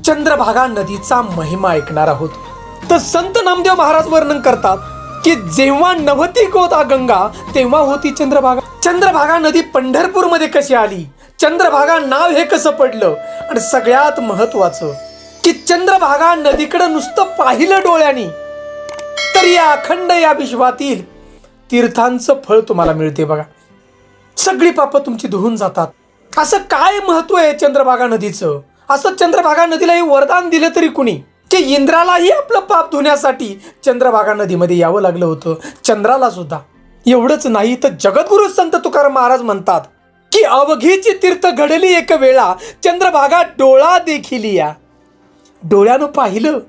चंद्रभागा नदीचा महिमा ऐकणार आहोत. तर संत नामदेव महाराज वर्णन करतात की जेव्हा नव्हती गोदा गंगा तेव्हा होती चंद्रभागा. चंद्रभागा नदी पंढरपूर मध्ये कशी आली, चंद्रभागा नाव हे कसं पडलं, आणि सगळ्यात महत्वाचं की चंद्रभागा नदीकडे नुसतं पाहिलं डोळ्यांनी तर या अखंड या विश्वातील तीर्थांचं फळ तुम्हाला मिळते बघा. सगळी पापं तुमची धुवून जातात. असं काय महत्व आहे चंद्रभागा नदीचं? असं चंद्रभागा नदीला हे वरदान दिलं तरी कुणी की इंद्रालाही आपलं पाप धुण्यासाठी चंद्रभागा नदीमध्ये यावं लागलं होतं, चंद्राला सुद्धा. एवढंच नाही तर जगद्गुरु संत तुकाराम महाराज म्हणतात की अवघीची तीर्थ घडली एक वेळा, चंद्रभागा डोळा देखील या. डोळ्यानं पाहिलं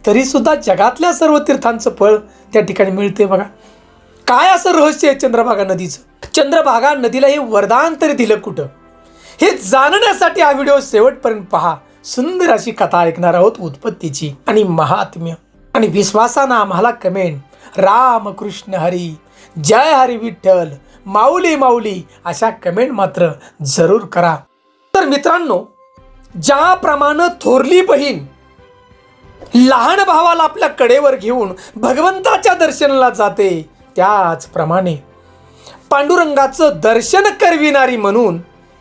तरी सुद्धा जगातल्या सर्व तीर्थांचं फळ त्या ठिकाणी मिळते बघा. काय असं रहस्य आहे चंद्रभागा नदीचं? चंद्रभागा नदीला हे वरदान तरी दिलं कुठं, हे जाणण्यासाठी हा व्हिडिओ शेवटपर्यंत पहा. सुंदर अशी कथा ऐकणार आहोत उत्पत्तीची आणि महात्म्य. आणि विश्वासानं आम्हाला कमेंट राम कृष्ण हरी, जय हरी विठ्ठल, माऊली माऊली अशा कमेंट मात्र जरूर करा. तर मित्रांनो, ज्याप्रमाणे थोरली बहीण लहान भावाला आपल्या कडेवर घेऊन भगवंताच्या दर्शनाला जाते, त्याचप्रमाणे पांडुरंगाचं दर्शन करविणारी म्हणून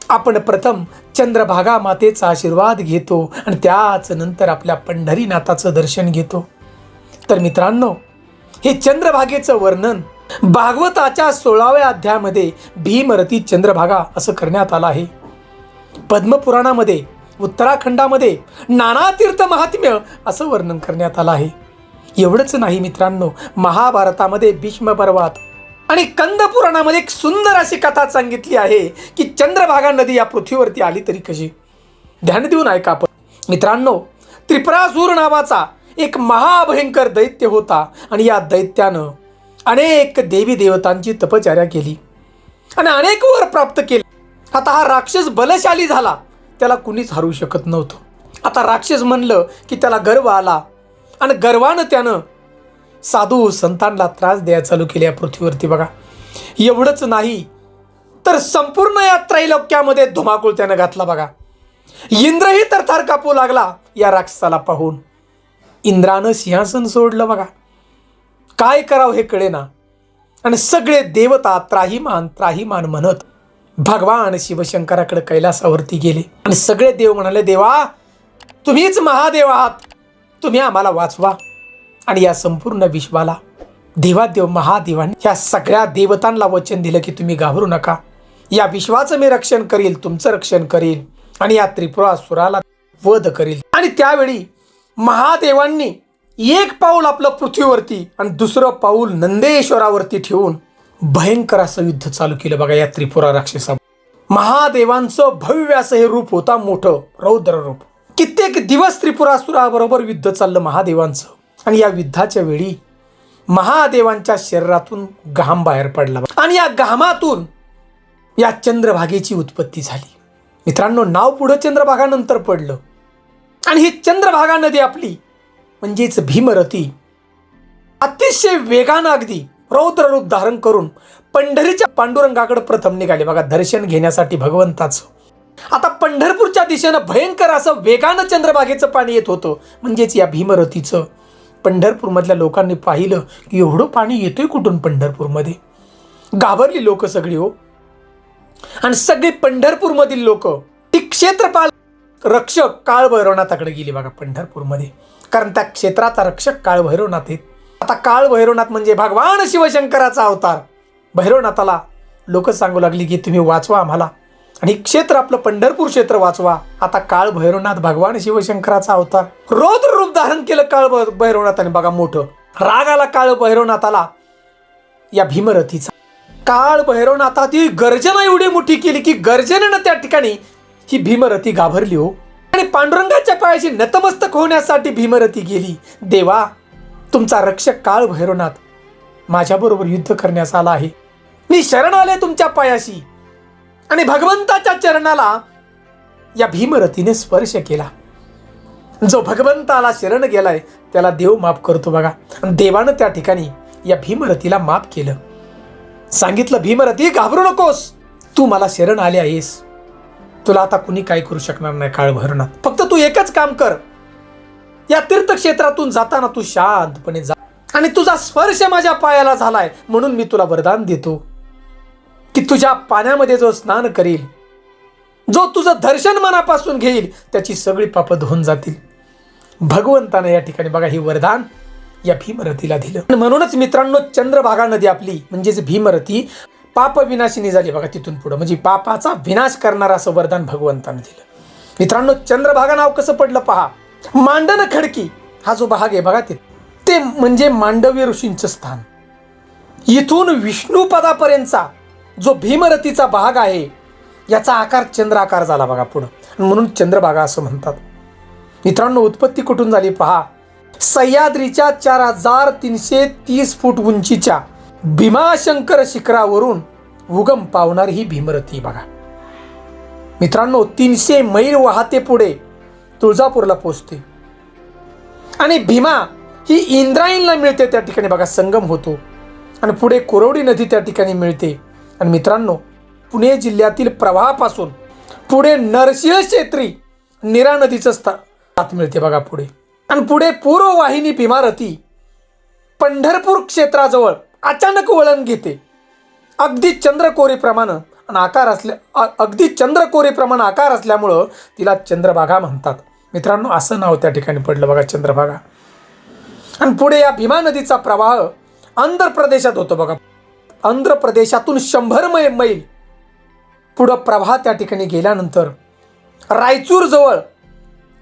आपण प्रथम चंद्रभागा मातेचा आशीर्वाद घेतो आणि त्याच नंतर आपल्या पंढरीनाथाचं दर्शन घेतो. तर मित्रांनो, हे चंद्रभागेचं वर्णन भागवताच्या 16व्या अध्यायामध्ये भीमरती चंद्रभागा असं करण्यात आलं आहे. पद्मपुराणामध्ये, उत्तराखंडामध्ये नाना तीर्थ महात्म्य असं वर्णन करण्यात आलं आहे. एवढंच नाही मित्रांनो, महाभारतामध्ये भीष्म पर्वात आणि कंद पुराणामध्ये एक सुंदर अशी कथा सांगितली आहे की चंद्रभागा नदी या पृथ्वीवरती आली तरी कशी. ध्यान देऊन ऐका आपण. मित्रांनो, त्रिपुरासूर नावाचा एक महाभयंकर दैत्य होता आणि या दैत्यानं अनेक देवी देवतांची तपश्चर्या केली आणि अनेक वर प्राप्त केले. आता हा राक्षस बलशाली झाला, त्याला कुणीच हरवू शकत नव्हतं. आता राक्षस म्हणलं की त्याला गर्व आला आणि गर्वानं त्यानं साधू संतांना त्रास द्यायला चालू केले या पृथ्वीवरती बघा. एवढंच नाही तर संपूर्ण या त्रैलोक्यामध्ये धुमाकूळ त्यानं घातला बघा. इंद्रही थरथर कापू लागला या राक्षसाला पाहून. इंद्रानं सिंहासन सोडलं बघा. काय करावं हे कळेना आणि सगळे देवता त्राहिमाम त्राहिमाम म्हणत भगवान शिवशंकराकडे कैलासावरती गेले आणि सगळे देव म्हणाले, देवा तुम्हीच महादेव आहात, तुम्ही आम्हाला वाचवा. आणि या संपूर्ण विश्वाला देवादेव महादेवांनी या सगळ्या देवतांना वचन दिलं की तुम्ही घाबरू नका, या विश्वाचं मी रक्षण करील, तुमचं रक्षण करील आणि या त्रिपुरासुराला वध करील. आणि त्यावेळी महादेवांनी एक पाऊल आपलं पृथ्वीवरती आणि दुसरं पाऊल नंदेश्वरावरती ठेवून भयंकर असं युद्ध चालू केलं बघा या त्रिपुरा राक्षसा. महादेवांचं भव्य असं हे रूप होता, मोठं रौद्र रूप. कित्येक दिवस त्रिपुरासुराबरोबर युद्ध चाललं महादेवांचं. आणि या युद्धाच्या वेळी महादेवांच्या शरीरातून घाम बाहेर पडला आणि या घामातून या चंद्रभागेची उत्पत्ती झाली. मित्रांनो, नाव पुढे चंद्रभागा नंतर पडलं आणि ही चंद्रभागा नदी आपली म्हणजेच भीमरती अतिशय वेगानं अगदी रौद्र रूप धारण करून पंढरीच्या पांडुरंगाकडे प्रथम निघाले बघा दर्शन घेण्यासाठी भगवंताचं. आता पंढरपूरच्या दिशेनं भयंकर असं वेगानं चंद्रभागेचं पाणी येत होतं, म्हणजेच या भीमरतीचं. पंढरपूरमधल्या लोकांनी पाहिलं की एवढं पाणी येतोय कुठून पंढरपूरमध्ये. घाबरली लोक सगळी हो. आणि सगळी पंढरपूरमधील लोक ती क्षेत्रपाल रक्षक काळ भैरवनाथाकडे गेली बघा पंढरपूरमध्ये, कारण त्या क्षेत्राचा रक्षक काळ भैरवनाथ आहेत. आता काळ भैरवनाथ म्हणजे भगवान शिवशंकराचा अवतार. भैरवनाथाला लोक सांगू लागली की तुम्ही वाचवा आम्हाला आणि क्षेत्र आपलं पंढरपूर क्षेत्र वाचवा. आता काळ भैरवनाथ भगवान शिवशंकराचा अवतार रौद्र रूप धारण केलं काळ भैरवनाथाने बघा. मोठं राग आला काळ भैरवनाथाला या भीमरथीचा. काळ भैरवनाथाची गर्जना एवढी मोठी केली की गर्जनेनं त्या ठिकाणी ही भीमरथी घाबरली हो. आणि पांडुरंगाच्या पायाशी नतमस्तक होण्यासाठी भीमरथी गेली. देवा, तुमचा रक्षक काळ भैरवनाथ माझ्याबरोबर युद्ध करण्यास आला आहे, मी शरण आले तुमच्या पायाशी. आणि भगवंताच्या चरणाला या भीमरथीने स्पर्श केला. जो भगवंताला शरण गेलाय त्याला देव माफ करतो बघा. देवानं त्या ठिकाणी या भीमरथीला माफ केलं. सांगितलं, भीमरथी घाबरू नकोस, तू मला शरण आले आहेस, तुला आता कुणी काय करू शकणार नाही काळ भैरवनाथ. फक्त तू एकच काम कर, या तीर्थक्षेत्रातून जाताना तू शांतपणे जा आणि तुझा स्पर्श माझ्या पायाला झालाय म्हणून मी तुला वरदान देतो की तुझ्या पाण्यामध्ये जो स्नान करील, जो तुझं दर्शन मनापासून घेईल, त्याची सगळी पापं धुवून जातील. भगवंतानं या ठिकाणी बघा ही वरदान या भीमरथीला दिलं. म्हणूनच मित्रांनो, चंद्रभागा नदी आपली म्हणजेच भीमरथी पाप विनाशिनी झाली बघा. तिथून पुढं म्हणजे पापाचा विनाश करणारा असं वरदान भगवंतानं दिलं. मित्रांनो, चंद्रभागा नाव कसं पडलं पहा. मांडन खडकी हा जो भाग आहे बघा, ते म्हणजे मांडव्य ऋषींचं स्थान. इथून विष्णुपदापर्यंतचा जो भीमरथीचा भाग आहे याचा आकार चंद्राकार झाला बघा पुढं, म्हणून चंद्रभागा असं म्हणतात. मित्रांनो, उत्पत्ती कुठून झाली पहा. सह्याद्रीच्या 4330 फूट उंचीच्या भीमाशंकर शिखरावरून उगम पावणारी ही भीमरथी बघा. मित्रांनो, 300 मैल वाहते पुढे तुळजापूरला पोचते आणि भीमा ही इंद्रायणीला मिळते. त्या ठिकाणी बघा संगम होतो आणि पुढे कोरवडी नदी त्या ठिकाणी मिळते. आणि मित्रांनो, पुणे जिल्ह्यातील प्रवाहापासून पुढे नरसिंह क्षेत्री नीरा नदीचं स्थान मिळते बघा पुढे. आणि पुढे पूर्व वाहिनी भीमारथी पंढरपूर क्षेत्राजवळ अचानक वळण घेते. अगदी चंद्रकोरीप्रमाणे आकार असल्यामुळं तिला चंद्रभागा म्हणतात. मित्रांनो, असं नाव त्या ठिकाणी पडलं बघा, चंद्रभागा. आणि पुढे या भीमा नदीचा प्रवाह आंध्र प्रदेशात होतो बघा. आंध्र प्रदेशातून 100 मैल पुढं प्रवाह त्या ठिकाणी गेल्यानंतर रायचूर जवळ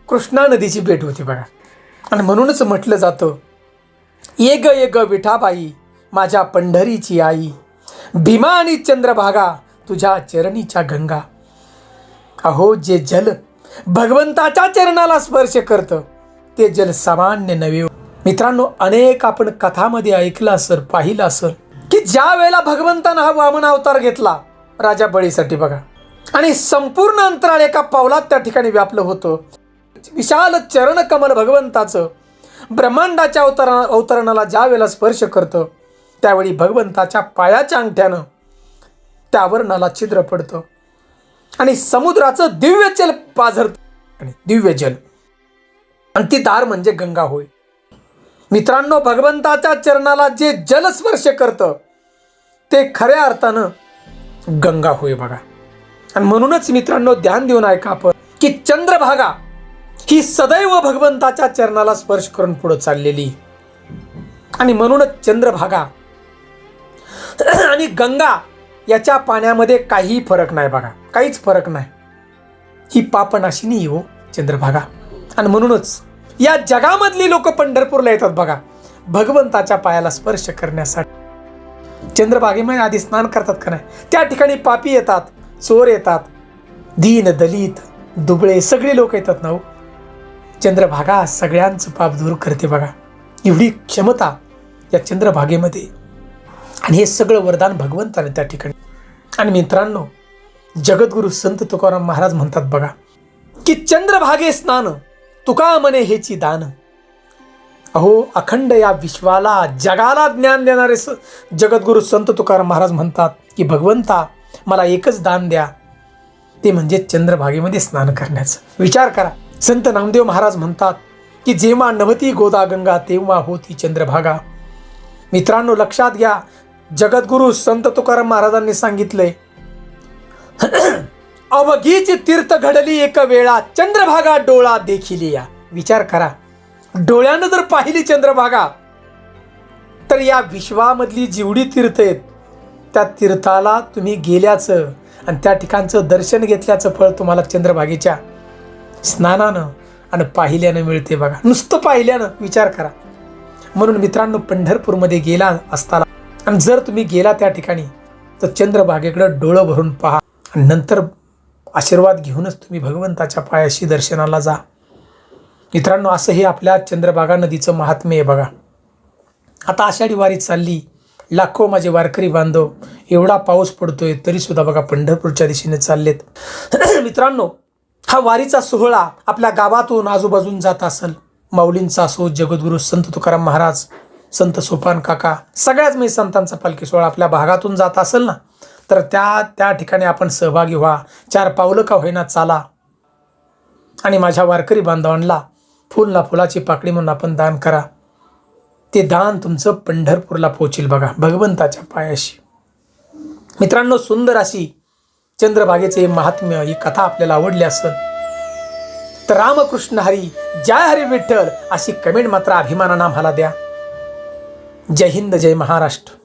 कृष्णा नदीची भेट होती बघा. आणि म्हणूनच म्हटलं जातं, ये ग विठाबाई माझ्या पंढरीची आई, भीमा आणि चंद्रभागा तुझ्या चरणीच्या गंगा. अहो, जे जल भगवंताच्या चरणाला स्पर्श करतं ते जल सामान्य नव्हे. मित्रांनो, अनेक आपण कथामध्ये ऐकलं असेल, पाहिलं असेल की ज्या वेळेला भगवंतानं हा वामन अवतार घेतला राजा बळीसाठी बघा, आणि संपूर्ण अंतराळ एका पावलात त्या ठिकाणी व्यापलं होतं. विशाल चरण कमल भगवंताचं ब्रह्मांडाच्या अवतरणाला ज्या वेळेला स्पर्श करतं त्यावेळी भगवंताच्या पायाच्या अंगठ्यानं त्यावर नला छिद्र पडतं आणि समुद्राचं दिव्य जल पाझरतं. आणि दिव्य जल आणि ती दार म्हणजे गंगा होय. मित्रांनो, भगवंताच्या चरणाला जे जल स्पर्श करतं ते खऱ्या अर्थानं गंगा होय बघा. आणि म्हणूनच मित्रांनो, ध्यान देऊन ऐका आपण की चंद्रभागा ही सदैव भगवंताच्या चरणाला स्पर्श करून पुढे चाललेली. आणि म्हणूनच चंद्रभागा आणि गंगा याच्या पाण्यामध्ये काही फरक नाही बघा, काहीच फरक नाही. ही पापनाशिनी हो चंद्रभागा. आणि म्हणूनच या जगामधली लोक पंढरपूरला येतात बघा भगवंताच्या पायाला स्पर्श करण्यासाठी. चंद्रभागेमध्ये आधी स्नान करतात का नाही, त्या ठिकाणी पापी येतात, चोर येतात, दीन दलित दुबळे सगळे लोक येतात ना. चंद्रभागा सगळ्यांचं पाप दूर करते बघा. एवढी क्षमता या चंद्रभागेमध्ये. आणि हे सगळं वरदान भगवंताने त्या ठिकाणी. आणि मित्रांनो, जगद्गुरु संत तुकाराम महाराज म्हणतात बघा की चंद्रभागे स्नान तुका म्हणे हेची दान. अहो, अखंड या विश्वाला जगाला ज्ञान देणारे जगद्गुरु संत तुकाराम महाराज म्हणतात की भगवंता मला एकच दान द्या, ते म्हणजे चंद्रभागेमध्ये स्नान करण्याचं. विचार करा, संत नामदेव महाराज म्हणतात की जेव्हा नव्हती गोदा गंगा तेव्हा होती चंद्रभागा. मित्रांनो, लक्षात घ्या, जगद्गुरु संत तुकाराम महाराजांनी सांगितलंय, अवघीची तीर्थ घडली एक वेळा चंद्रभागा डोळा देखिली या. विचार करा, डोळ्यानं जर पाहिली चंद्रभागा तर या विश्वामधली जेवढी तीर्थ आहेत त्या तीर्थाला तुम्ही गेल्याचं आणि त्या ठिकाणचं दर्शन घेतल्याचं फळ तुम्हाला चंद्रभागेच्या स्नानानं आणि पाहिल्यानं मिळते बघा. नुसतं पाहिल्यानं विचार करा. म्हणून मित्रांनो, पंढरपूरमध्ये गेला असताना आणि जर तुम्ही गेला त्या ठिकाणी तर चंद्रभागेकडं डोळं भरून पहा आणि नंतर आशीर्वाद घेऊनच तुम्ही भगवंताच्या पायाशी दर्शनाला जा. मित्रांनो, असं हे आपल्या चंद्रभागा नदीचं महात्म्य आहे बघा. आता आषाढी वारी चालली, लाखो माझे वारकरी बांधव, एवढा पाऊस पडतोय तरी सुद्धा बघा पंढरपूरच्या दिशेने चाललेत. मित्रांनो, हा वारीचा सोहळा आपल्या गावातून आजूबाजून जात असेल, माऊलींचा असो, जगद्गुरु संत तुकाराम महाराज, संत सोपान काका, सगळ्याच म्हणजे संतांचा पालखी सोहळा आपल्या भागातून जात असेल ना, तर त्या ठिकाणी आपण सहभागी व्हा. 4 पावलं का होईना चाला आणि माझ्या वारकरी बांधवांना फुल ना फुलाची पाकळी म्हणून आपण दान करा. ते दान तुमचं पंढरपूरला पोहोचेल बघा, भगवंताच्या पायाशी. मित्रांनो, सुंदर अशी चंद्रभागेचे हे महात्म्य, ही कथा आपल्याला आवडली असेल तर रामकृष्ण हरी, जय हरी विठ्ठल अशी कमेंट मात्र अभिमानानं आम्हाला द्या. जय हिंद, जय महाराष्ट्र.